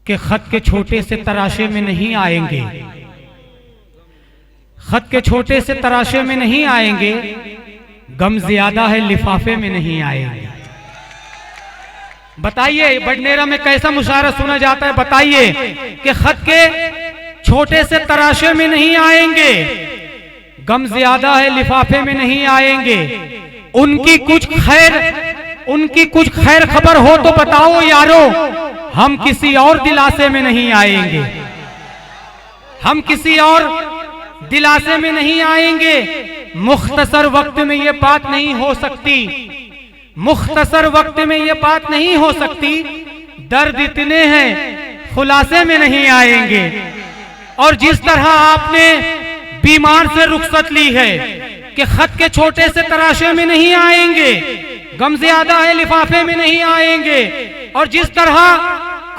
कि खत के छोटे से तराशे में नहीं आएंगे, खत के छोटे से तराशे में नहीं आएंगे, गम ज्यादा है लिफाफे में नहीं आएंगे। बताइए बडनेरा में कैसा मुशायरा सुना जाता है, बताइए कि खत के छोटे से तराशे में नहीं आएंगे, गम ज्यादा है लिफाफे में नहीं आएंगे। उनकी कुछ खैर खबर हो तो बताओ यारो, हम किसी और दिलासे में नहीं आएंगे, हम किसी और दिलासे में नहीं आएंगे। मुख्तसर वक्त में ये बात नहीं हो सकती, मुख्तसर वक्त में ये बात नहीं हो सकती, दर्द इतने हैं खुलासे में नहीं आएंगे। और जिस तरह आपने बीमार से रुखसत ली है कि खत के छोटे से तराशे में नहीं आएंगे, गम ज्यादा है लिफाफे में नहीं आएंगे, और जिस तरह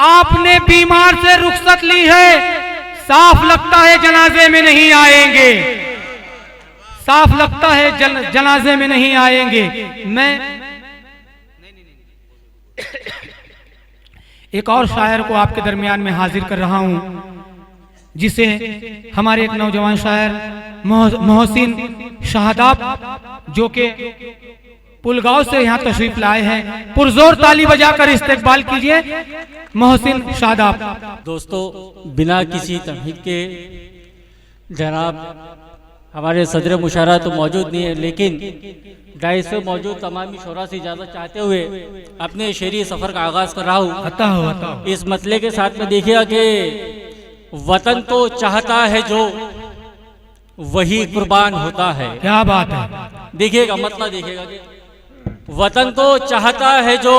आपने बीमार से रुखसत ली है, साफ लगता है जनाजे में नहीं आएंगे, साफ लगता है जनाजे में नहीं आएंगे। मैं एक और शायर को आपके दरमियान में हाजिर कर रहा हूं, जिसे हमारे एक नौजवान शायर मोहसिन शाहदाब जो कि पुलगांव से यहाँ तशरीफ लाए हैं, पुरजोर ताली बजाकर इस्तेकबाल कीजिए मोहसिन शाहदाब। दोस्तों, बिना किसी तमहीद के जनाब हमारे सदर मुशायरा तो मौजूद नहीं है, लेकिन डाइस पे मौजूद तमामी शोरा से इजाज़त चाहते हुए अपने शेरी सफ़र का आगाज़ कर रहा हूँ। इस मसले के साथ में देखिएगा कि वतन तो चाहता है जो वही कुर्बान होता है। क्या बात है, देखिएगा मतलब देखिएगा कि वतन तो चाहता है जो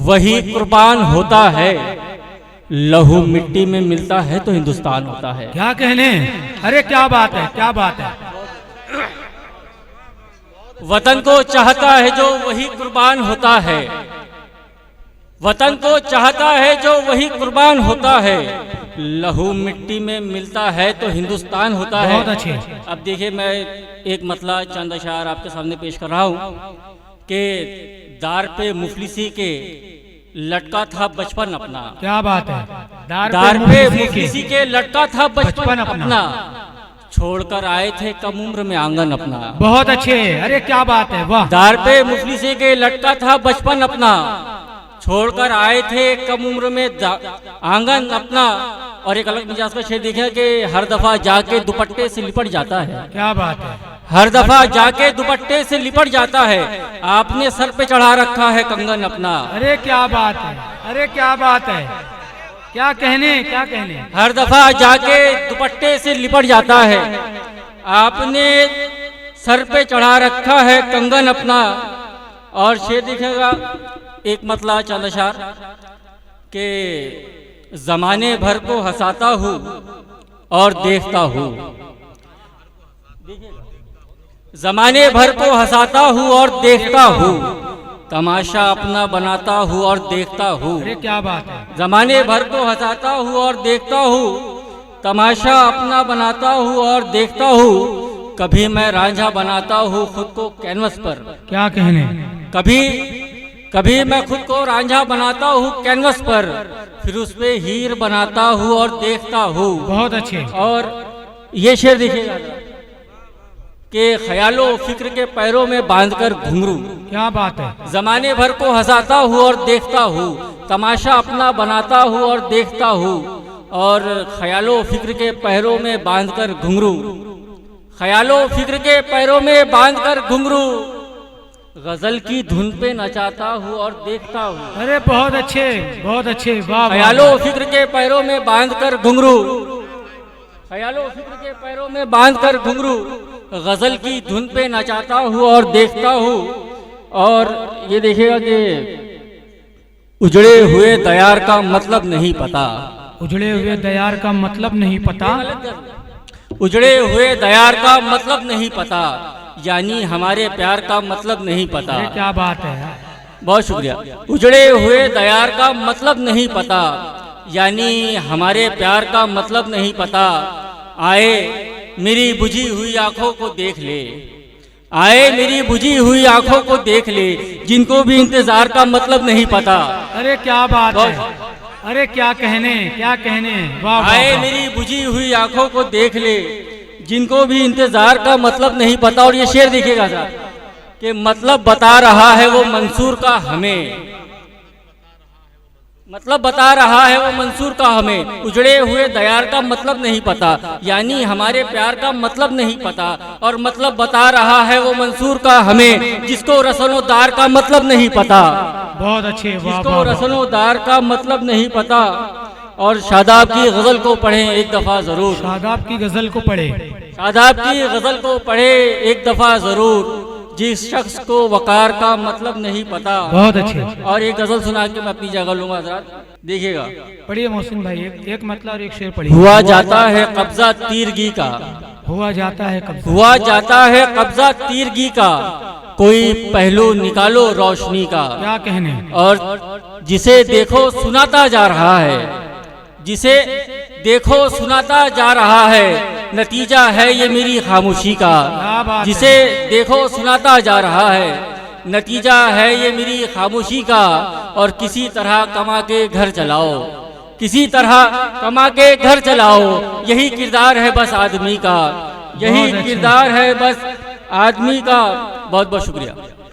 वही कुर्बान होता है, लहू मिट्टी में मिलता है तो हिंदुस्तान होता है। क्या कहने, अरे क्या बात है, क्या बात है। वतन को चाहता है जो वही कुर्बान होता है, वतन को चाहता है जो वही कुर्बान होता है, लहू मिट्टी में मिलता है तो हिंदुस्तान होता है। बहुत अच्छे। अब देखिए, मैं एक मतला चंद अशार आपके सामने पेश कर रहा हूँ कि दार पे मुफलिसी के लटका था बचपन अपना। क्या बात है, दार पे मुफलिसी के लटका था बचपन अपना, छोड़कर आए थे कम उम्र में आंगन अपना। बहुत अच्छे, अरे क्या बात है, वाह। दार पे मुफलिसी के लटका था बचपन अपना, छोड़कर आए थे कम उम्र में आंगन अपना। और एक अलग मिजाज का शेर देखा कि हर दफा जाके दुपट्टे से लिपट जाता है। क्या बात है, हर दफा जाके दुपट्टे से लिपट जाता है, आपने सर पे चढ़ा रखा है कंगन अपना। अरे क्या बात है, अरे क्या बात है, क्या कहने, क्या कहने। हर दफा जाके दुपट्टे से लिपट जाता है, आपने सर पे चढ़ा रखा है कंगन अपना। और शेर दिखेगा एक मतला चंद अशार के जमाने भर को हंसाता हूँ और देखता हूँ, जमाने भर को हंसाता हूँ और देखता हूँ, तमाशा अपना बनाता हूँ और देखता हूँ। अरे क्या बात है, जमाने भर को हंसाता हूँ और देखता हूँ, तमाशा अपना बनाता हूँ और देखता हूँ, कभी मैं रांझा बनाता हूँ खुद को कैनवस पर। क्या कहने, कभी मैं खुद को रांझा बनाता हूँ कैनवस पर, फिर उस पे हीर बनाता हूँ और देखता हूँ। बहुत अच्छे। और ये शेर देखिएगा कि ख्यालों फिक्र के पैरों में बांधकर घुंघरू। क्या बात है, जमाने भर को हंसाता हूँ और देखता हूँ, तमाशा अपना बनाता हूँ और देखता हूँ, और ख्यालों फिक्र के पैरों में बांधकर घुंघरू, ख्यालों फिक्र के पैरों में बांधकर घुंघरू, गजल की धुन पे नचाता हूँ और देखता हूँ। अरे बहुत अच्छे, बहुत अच्छे, वाह। ख्यालों फिक्र के पैरों में बांधकर घुंघरू, ख्यालों फिक्र के पैरों में बांधकर घुंघरू, गजल की धुन पे नचाता हूँ और देखता हूँ। और ये देखिएगा कि उजड़े हुए दयार का मतलब नहीं पता, उजड़े हुए दयार का मतलब नहीं पता, उजड़े हुए दयार का मतलब नहीं पता, यानी हमारे प्यार का मतलब नहीं पता। अरे क्या बात है, बहुत शुक्रिया। उजड़े हुए दयार का मतलब नहीं पता, यानी हमारे प्यार का मतलब नहीं पता, आए मेरी बुझी हुई आंखों को देख ले, आए मेरी बुझी हुई आंखों को देख ले, जिनको भी इंतजार का मतलब नहीं पता। अरे क्या बात है, अरे क्या कहने वाह वाह, आए वाह। मेरी बुझी हुई आंखों को देख ले, जिनको भी इंतजार का मतलब नहीं पता। और ये शेर देखिएगा साहब कि मतलब बता रहा है वो मंसूर का हमें, मतलब बता रहा है वो मंसूर का हमें। उजड़े हुए दयार का मतलब नहीं पता, यानी हमारे प्यार का मतलब नहीं पता। और मतलब बता रहा है वो मंसूर का हमें, जिसको रसनोदार का मतलब नहीं पता, बहुत अच्छे, वाह जिसको वाह, वाह। रसनोदार का मतलब नहीं पता। और शादाब की गजल को पढ़ें एक दफा जरूर, शादाब की गजल को पढ़े, शादाब की गजल को पढ़े एक दफा जरूर, जिस शख्स को वकार का मतलब नहीं पता। बहुत अच्छे। और एक गजल सुना के मैं अपनी जगह लूंगा, हजरात देखिएगा। पढ़िए मोहसिन भाई, एक मतलब और एक शेर पढ़िए। हुआ जाता है कब्जा तीरगी का, हुआ जाता है कब्जा, हुआ जाता है कब्जा तीरगी का, कोई पहलू निकालो रोशनी का। क्या कहने, और जिसे देखो सुनाता जा रहा है, जिसे देखो सुनाता जा रहा है, नतीजा है ये मेरी खामोशी का। क्या बात है। जिसे देखो सुनाता जा रहा है, नतीजा है ये मेरी खामोशी का। और किसी तरह कमा के घर चलाओ, किसी तरह कमा के घर चलाओ, यही किरदार है बस आदमी का, यही बहुत अच्छा। किरदार है बस आदमी का। बहुत बहुत शुक्रिया।